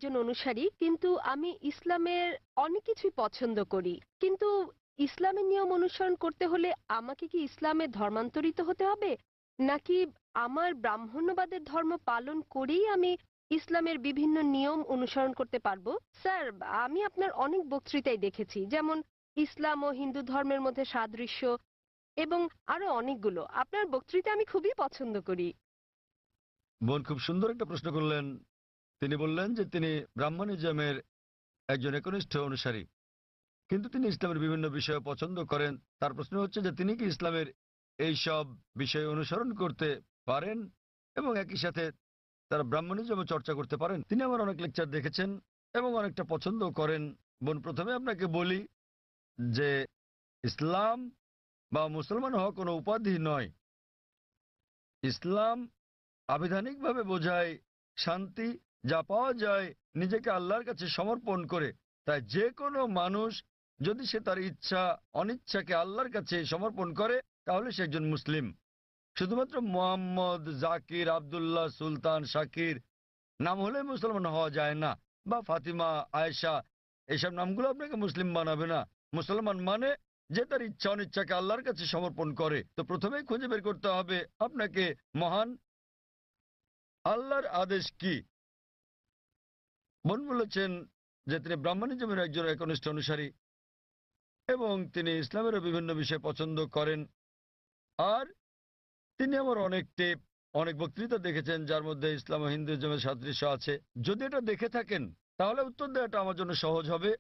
একজন অনুসারী, কিন্তু আমি ইসলামের অনেক কিছুই পছন্দ করি। কিন্তু ইসলামের নিয়ম অনুসরণ করতে হলে আমাকে কি ইসলামে ধর্মান্তরিত হতে হবে, নাকি আমার ব্রাহ্মণ্যবাদের ধর্ম পালন করেই আমি ইসলামের বিভিন্ন নিয়ম অনুসরণ করতে পারবো? স্যার, আমি আপনার অনেক বক্তৃতাই দেখেছি, যেমন ইসলাম ও হিন্দু ধর্মের মধ্যে সাদৃশ্য এবং আরো অনেকগুলো। আপনার বক্তৃতা আমি খুবই পছন্দ করি। বোন খুব সুন্দর একটা প্রশ্ন করলেন। তিনি বললেন যে তিনি ব্রাহ্মণিজমের একজন একনিষ্ঠ অনুসারী, কিন্তু তিনি ইসলামের বিভিন্ন বিষয় পছন্দ করেন। তার প্রশ্ন হচ্ছে যে তিনি কি ইসলামের এই সব বিষয় অনুসরণ করতে পারেন এবং একই সাথে তারা ব্রাহ্মণিজমে চর্চা করতে পারেন। তিনি আমার অনেক লেকচার দেখেছেন এবং অনেকটা পছন্দ করেন। বোন, প্রথমে আপনাকে বলি যে ইসলাম বা মুসলমান হওয়া কোনো উপাধি নয়। ইসলাম আবিধানিকভাবে বোঝায় শান্তি, যা পাওয়া যায় নিজেকে আল্লাহর কাছে সমর্পণ করে। তাই যে কোনো মানুষ যদি সে তার ইচ্ছা অনিচ্ছাকে আল্লাহর কাছে সমর্পণ করে তাহলে সে একজন মুসলিম। শুধুমাত্র মোহাম্মদ, জাকির, আব্দুল্লাহ, সুলতান, শাকির নাম হলে মুসলমান হওয়া যায় না, বা ফাতিমা, আয়েশা, এইসব নামগুলো আপনাকে মুসলিম বানাবে না। মুসলমান মানে যে তার ইচ্ছা অনিচ্ছাকে আল্লাহর কাছে সমর্পণ করে। তো প্রথমেই খুঁজে বের করতে হবে আপনাকে মহান আল্লাহর আদেশ কি। বোন বলেছেন যে তিনি ব্রাহ্মণিজমের একজন একনিষ্ঠ অনুসারী এবং তিনি ইসলামেরও বিভিন্ন বিষয় পছন্দ করেন। আর তিনি আমার অনেক টেপ, অনেক বক্তৃতা দেখেছেন যার মধ্যে ইসলাম ও হিন্দুইজমের সাদৃশ্য আছে। যদি এটা দেখে থাকেন তাহলে উত্তর দেওয়াটা আমার জন্য সহজ হবে,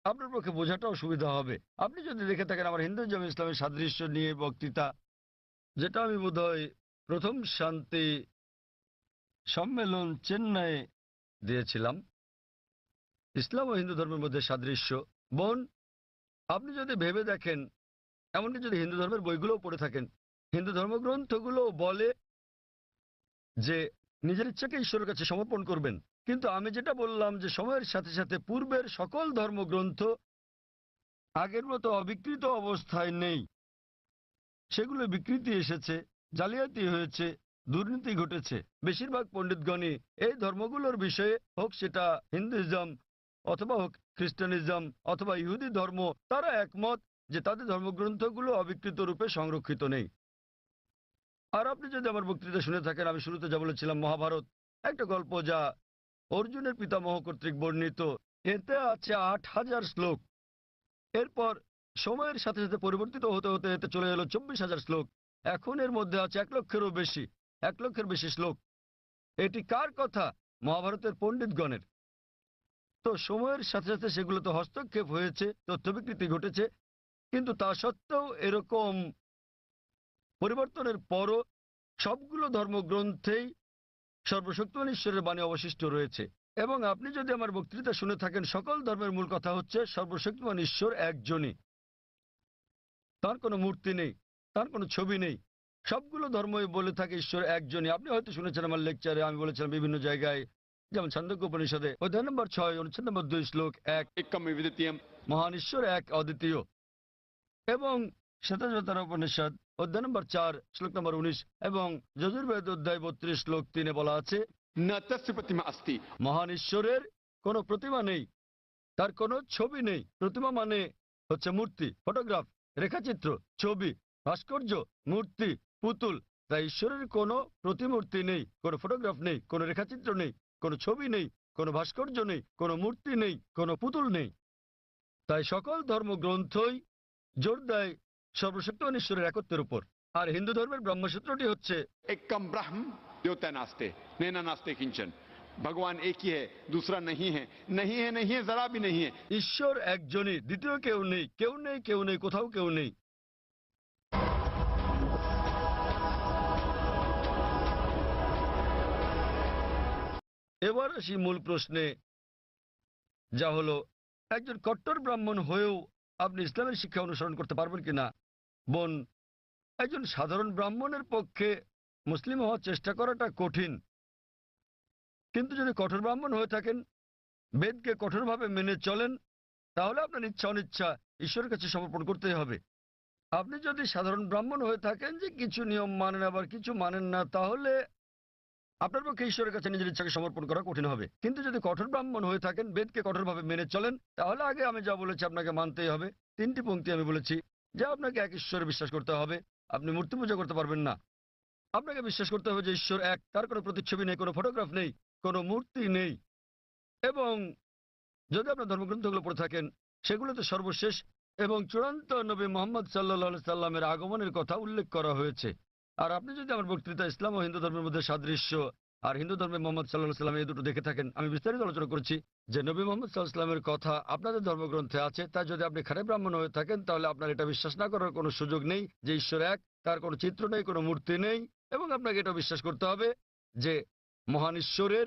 আপনার পক্ষে বোঝাটাও সুবিধা হবে। আপনি যদি দেখে থাকেন আমার হিন্দুইজম ইসলামের সাদৃশ্য নিয়ে বক্তৃতা, যেটা আমি বোধহয় প্রথম শান্তি সম্মেলন চেন্নাইয়ে দিয়েছিলাম, ইসলাম ও হিন্দু ধর্মের মধ্যে সাদৃশ্য। বোন, আপনি যদি ভেবে দেখেন, এমনকি যদি হিন্দু ধর্মের বইগুলোও পড়ে থাকেন, হিন্দু ধর্মগ্রন্থগুলো বলে যে নিজের ইচ্ছাকে ঈশ্বরের কাছে সমর্পণ করবেন। কিন্তু আমি যেটা বললাম যে সময়ের সাথে সাথে পূর্বের সকল ধর্মগ্রন্থ আগের মতো অবিকৃত অবস্থায় নেই। সেগুলো বিকৃতি এসেছে, জালিয়াতি হয়েছে, দুর্নীতি ঘটেছে। বেশিরভাগ পণ্ডিতগণই এই ধর্মগুলোর বিষয়ে, হোক সেটা হিন্দুইজম অথবা হোক খ্রিস্টানিজম অথবা ইহুদি ধর্ম, তারা একমত যে তাদের ধর্মগ্রন্থগুলো অবিকৃত রূপে সংরক্ষিত নেই। আর আপনি যদি আমার বক্তৃতা শুনে থাকেন, আমি শুরুতে যা বলেছিলাম, মহাভারত একটা গল্প যা অর্জুনের পিতামহ কর্তৃক বর্ণিত। এতে আছে ৮,০০০ শ্লোক। এরপর সময়ের সাথে সাথে পরিবর্তিত হতে হতে এতে চলে এলো ২৪,০০০ শ্লোক। এখন এর মধ্যে আছে ১,০০,০০০-এরও বেশি, ১,০০,০০০-এর বেশি শ্লোক। এটি কার কথা? মহাভারতের পণ্ডিতগণের। তো সময়ের সাথে সাথে সেগুলোতে হস্তক্ষেপ হয়েছে, তথ্য বিকৃতি ঘটেছে, কিন্তু তা সত্ত্বেও এরকম পরিবর্তনের পরও সবগুলো ধর্মগ্রন্থেই সর্বশক্তিমান ঈশ্বরের বাণী অবশিষ্ট রয়েছে। এবং আপনি যদি আমার বক্তৃতা শুনে থাকেন, সকল ধর্মের মূল কথা হচ্ছে সর্বশক্তিমান ঈশ্বর একজনই। তার কোনো মূর্তি নেই, তার কোনো ছবি নেই। সবগুলো ধর্মই বলে থাকে ঈশ্বর একজনই। আপনি হয়তো শুনেছেন আমার লেকচারে আমি বলেছিলাম বিভিন্ন জায়গায়, যেমন ছান্দোক্য উপনিষদে অধ্যায় নম্বর 6 অনুচ্ছেদ নম্বর 2 শ্লোক 1, एकम विद्वितीयम। মহান ঈশ্বর এক, অদ্বিতীয়। এবং শ্বেতাশ্বতর উপনিষদ অধ্যায় নম্বর 4 শ্লোক নম্বর 19 এবং যজুর্বেদ অধ্যায় 32 শ্লোক 3 বলা আছে, न तस्य प्रतिमा अस्ति। মহান ঈশ্বরের কোনো প্রতিমা নেই, তার কোনো ছবি নেই। প্রতিমা মানে হচ্ছে মূর্তি, ফটোগ্রাফ, রেখাচিত্র, ছবি, ভাস্কর্য, মূর্তি, পুতুল। তাই ঈশ্বরের কোনো প্রতিমূর্তি নেই, কোনো ফটোগ্রাফ নেই, কোনো রেখাচিত্র নেই, কোনো ছবি নেই, কোনো ভাস্কর্য নেই, কোনো মূর্তি নেই, কোনো পুতুল নেই। তাই সকল ধর্মগ্রন্থই জোর দেয় সর্বশক্তিমান ঈশ্বরের একত্বের উপর। আর হিন্দু ধর্মের ব্রহ্মসূত্রটি হচ্ছে एकम ब्रह्म द्योतय नास्ते नैना नास्ते किंचन। भगवान एक ही है, दूसरा नहीं है, नहीं है, नहीं है, जरा भी नहीं है। ঈশ্বর একজনই, দ্বিতীয় কেউ নেই, কেউ নেই, কেউ নেই, কোথাও কেউ নেই। এবার আসি মূল প্রশ্নে, যা হলো একজন কট্টর ব্রাহ্মণ হয়েও আপনি ইসলামের শিক্ষা অনুসরণ করতে পারবেন কিনা। বোন, একজন সাধারণ ব্রাহ্মণের পক্ষে মুসলিম হওয়ার চেষ্টা করাটা কঠিন, কিন্তু যদি কঠোর ব্রাহ্মণ হয়ে থাকেন, বেদকে কঠোরভাবে মেনে চলেন, তাহলে আপনার ইচ্ছা অনিচ্ছা ঈশ্বরের কাছে সমর্পণ করতেই হবে। আপনি যদি সাধারণ ব্রাহ্মণ হয়ে থাকেন যে কিছু নিয়ম মানেন আবার কিছু মানেন না, তাহলে আপনার পক্ষে ঈশ্বরের কাছে নিজের ইচ্ছাকে সমর্পণ করা কঠিন হবে। কিন্তু যদি কঠোর ব্রাহ্মণ হয়ে থাকেন, বেদকে কঠোরভাবে মেনে চলেন, তাহলে আগে আমি যা বলেছি আপনাকে মানতেই হবে। 3টি পংক্তি আমি বলেছি যে আপনাকে এক ঈশ্বরে বিশ্বাস করতে হবে। আপনি মূর্তি পূজা করতে পারবেন না। আপনাকে বিশ্বাস করতে হবে যে ঈশ্বর এক, তার কোনো প্রতিচ্ছবি নেই, কোনো ফটোগ্রাফ নেই, কোনো মূর্তি নেই। এবং যদি আপনার ধর্মগ্রন্থগুলো পড়ে থাকেন, সেগুলোতে সর্বশেষ এবং চূড়ান্ত নবী মোহাম্মদ সাল্লাল্লাহু সাল্লামের আগমনের কথা উল্লেখ করা হয়েছে। আর আপনি যদি আমার বক্তৃতা ইসলাম ও হিন্দু ধর্মের মধ্যে সাদৃশ্য আর হিন্দু ধর্মে মোহাম্মদ সাল্লাল্লাহু সাল্লাম এই দুটো দেখে থাকেন, আমি বিস্তারিত আলোচনা করেছি যে নবী মোহাম্মদ সাল্লাল্লাহু সাল্লামের কথা আপনাদের ধর্মগ্রন্থে আছে। তাই যদি আপনি খাঁটি ব্রাহ্মণ হয়ে থাকেন, তাহলে আপনার এটা বিশ্বাস না করার কোনো সুযোগ নেই যে ঈশ্বর এক, তার কোনো চিত্র নেই, কোনো মূর্তি নেই। এবং আপনাকে এটা বিশ্বাস করতে হবে যে মহান ঈশ্বরের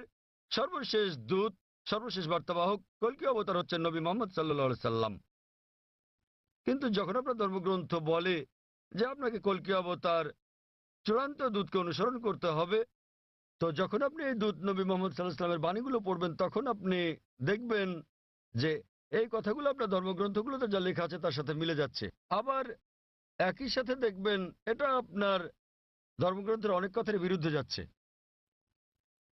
সর্বশেষ দূত, সর্বশেষ বার্তাবাহক কল্কি অবতার হচ্ছেন নবী মোহাম্মদ সাল্লাল্লাহু আলাইহি সাল্লাম। কিন্তু যখন আপনার ধর্মগ্রন্থ বলে যে আপনাকে কল্কি অবতার চূড়ান্ত দূতকে অনুসরণ করতে হবে, তো যখন আপনি এই দূত নবী মোহাম্মদ সাল্লাল্লাহু আলাইহি সাল্লামের বাণীগুলো পড়বেন, তখন আপনি দেখবেন যে এই কথাগুলো আপনার ধর্মগ্রন্থগুলোতে যা লেখা আছে তার সাথে মিলে যাচ্ছে। আবার একই সাথে দেখবেন এটা আপনার ধর্মগ্রন্থের অনেক কথার বিরুদ্ধে যাচ্ছে।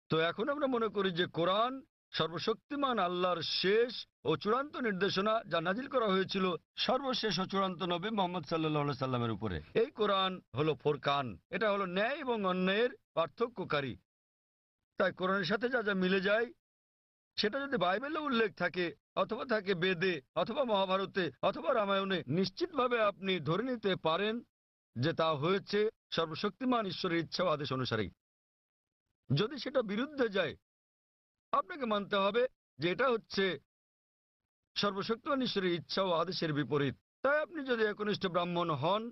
তো এখন আমরা মনে করি যে কোরআন সর্বশক্তিমান আল্লাহর শেষ ও চূড়ান্ত নির্দেশনা, যা নাজিল করা হয়েছিল সর্বশেষ ও চূড়ান্ত নবী মোহাম্মদ সাল্লাল্লাহু আলাইহি সাল্লামের উপরে। এই কোরআন হলো ফোরকান, এটা হলো ন্যায় এবং অন্যায়ের পার্থক্যকারী। তাই কোরআনের সাথে যা যা মিলে যায়, সেটা যদি বাইবেলে উল্লেখ থাকে অথবা থাকে বেদে অথবা মহাভারতে অথবা রামায়ণে, নিশ্চিতভাবে আপনি ধরে নিতে পারেন যে তা হয়েছে সর্বশক্তিমান ঈশ্বরের ইচ্ছা ও আদেশ অনুসারেই। যদি সেটা বিরুদ্ধে যায়, আপনাকে মানতে হবে যে এটা হচ্ছে সর্বশক্তিমান ঈশ্বরের ইচ্ছা ও আদেশের বিপরীত। তাই আপনি যদি একনিষ্ঠ ব্রাহ্মণ হন,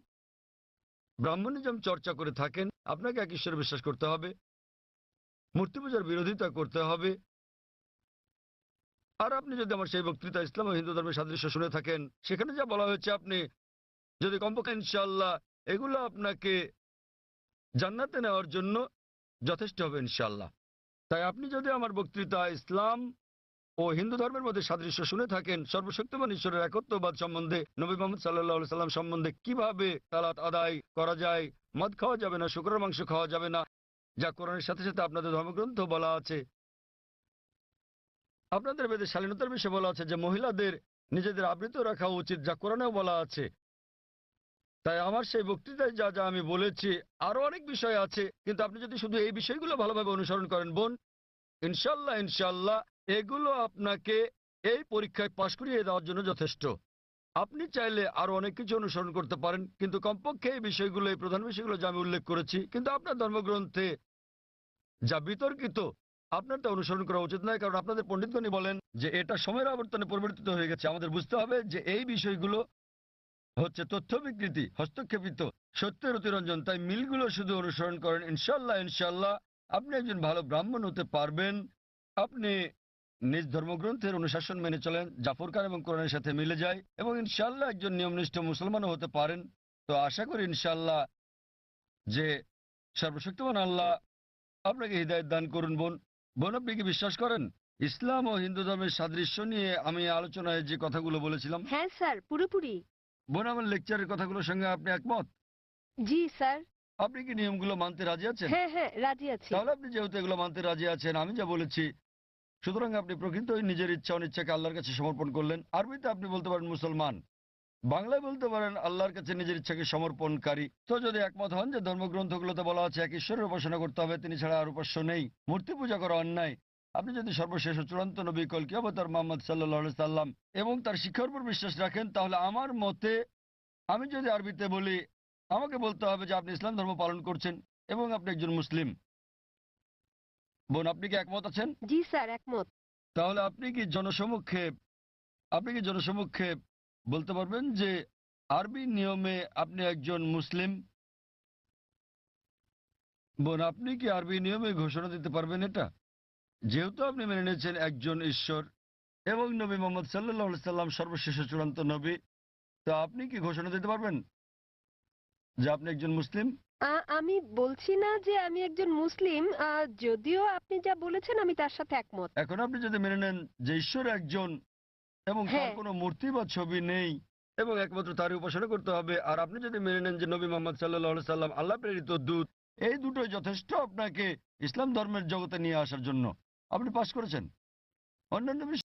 ব্রাহ্মণিজম চর্চা করে থাকেন, আপনাকে এক ঈশ্বরে বিশ্বাস করতে হবে, মূর্তি পূজার বিরোধিতা করতে হবে। আর আপনি যদি আমার সেই বক্তৃতা ইসলাম ও হিন্দু ধর্মের সাদৃশ্য শুনে থাকেন, সেখানে যা বলা হয়েছে, আপনি যদি কমপক্ষে ইনশাআল্লাহ এগুলো আপনাকে জান্নাতে নেওয়ার জন্য যথেষ্ট হবে ইনশাআল্লাহ। তাই আপনি যদি আমার বক্তৃতা ইসলাম ও হিন্দু ধর্মের মধ্যে সাদৃশ্য শুনে থাকেন, সর্বশক্তিমান ঈশ্বরের একত্ববাদ সম্বন্ধে, নবী মোহাম্মদ সাল্লাল্লাহু আলাইহি সাল্লাম সম্বন্ধে, কিভাবে সালাত আদায় করা যায়, মদ খাওয়া যাবে না, শুকরের মাংস খাওয়া যাবে না, যা কোরআনের সাথে সাথে আপনাদের ধর্মগ্রন্থ বলা আছে, আপনাদের বেদে শালীনতার বিষয়ে বলা আছে যে মহিলাদের নিজেদের আবৃত রাখা উচিত, যা কোরআনেও বলা আছে। তাই আমার সেই বক্তৃতায় যা যা আমি বলেছি, আরো অনেক বিষয় আছে, কিন্তু আপনি যদি শুধু এই বিষয়গুলো ভালোভাবে অনুসরণ করেন বোন, ইনশাল্লাহ ইনশাল্লাহ এগুলো আপনাকে এই পরীক্ষায় পাশ করিয়ে দেওয়ার জন্য যথেষ্ট। আপনি চাইলে আরো অনেক কিছু অনুসরণ করতে পারেন, কিন্তু কমপক্ষে এই বিষয়গুলো, এই প্রধান বিষয়গুলো যা আমি উল্লেখ করেছি, কিন্তু আপনার ধর্মগ্রন্থে যা বিতর্কিত, আপনার তা অনুসরণ করা উচিত নয়। কারণ আপনাদের পণ্ডিতগণই বলেন যে এটা সময়ের আবর্তনে পরিবর্তিত হয়ে গেছে। আমাদের বুঝতে হবে যে এই বিষয়গুলো হচ্ছে তথ্য বিকৃতি, হস্তক্ষেপিত, সত্যের অতিরঞ্জন। তাই মিলগুলো শুধু অনুসরণ করেন, ইনশাল্লাহ ইনশাল্লাহ আপনি একজন ভালো ব্রাহ্মণ হতে পারবেন। আপনি নিজ ধর্মগ্রন্থের অনুশাসন মেনে চলেন, জাফর খান এবং কোরআনের সাথে মিলে যায়, এবং ইনশাল্লাহ একজন নিয়মনিষ্ঠ মুসলমানও হতে পারেন। তো আশা করি ইনশাল্লাহ যে সর্বশক্তিমান আল্লাহ আপনাকে হৃদায়ত দান করুন। বোন বোন আপনি কি বিশ্বাস করেন ইসলাম ও হিন্দু ধর্মের সাদৃশ্য নিয়ে আমি আলোচনায় যে কথাগুলো বলেছিলাম? হ্যাঁ স্যার, পুরোপুরি। বোন, আমার লেকচারের কথাগুলোর সঙ্গে আপনি একমত? জি স্যার। আপনি কি নিয়মগুলো মানতে রাজি আছেন? হ্যাঁ হ্যাঁ, রাজি আছি। তাহলে আপনি যেহেতু এগুলো মানতে রাজি আছেন, আমি যা বলেছি, সুতরাং আপনি প্রকৃতই নিজের ইচ্ছা অনিচ্ছাকে আল্লাহর কাছে সমর্পণ করলেন। আরবিতে আপনি বলতে পারেন মুসলমান, বাংলায় বলতে পারেন আল্লাহর কাছে নিজের ইচ্ছাকে সমর্পণকারী। তো যদি একমত হন যে ধর্মগ্রন্থগুলোতে বলা আছে এক ঈশ্বরের উপাসনা করতে হবে, তিনি ছাড়া আর উপাস্য নেই, মূর্তি পূজা করা অন্যায়, আপনি যদি সর্বশেষ ও চূড়ান্ত নবী কল্কি অবতার মুহাম্মদ সাল্লাল্লাহু আলাইহি সাল্লাম এবং তার শিক্ষার উপর বিশ্বাস রাখেন, তাহলে আমার মতে, আমি যদি আরবিতে বলি, আমাকে বলতে হবে যে আপনি ইসলাম ধর্ম পালন করছেন এবং আপনি একজন মুসলিম। বোন, আপনি কি একমত আছেন? জি স্যার, একমত। তাহলে আপনি কি জনসমক্ষে বলতে পারবেন যে আরবি নিয়মে আপনি একজন মুসলিম? বোন, আপনি কি আরবি নিয়মে ঘোষণা দিতে পারবেন এটা? যেহেতু আপনি মেনে নিয়েছেন একজন ঈশ্বর এবং নবী মোহাম্মদ সাল্লাল্লাহু আলাইহি সাল্লাম সর্বশেষ ও চূড়ান্ত নবী, তো আপনি কি ঘোষণা দিতে পারবেন যে আপনি একজন মুসলিম? আমি বলছি না যে আমি একজন মুসলিম, যদিও আপনি যা বলেছেন আমি তার সাথে একমত। এখন আপনি যদি মেনে নেন যে ঈশ্বর একজন এবং তার হ্যাঁ। কোনো মূর্তি বা ছবি নেই এবং একমাত্র তারই উপাসনা করতে হবে, আর আপনি যদি মেনে নেন যে নবী মোহাম্মদ সাল্লাল্লাহু আলাইহি সাল্লাম আল্লাহ প্রেরিত দূত এই দুটোই যথেষ্ট আপনাকে ইসলাম ধর্মের জগতে নিয়ে আসার জন্য। আপনি পাশ করেছেন। অন্যান্য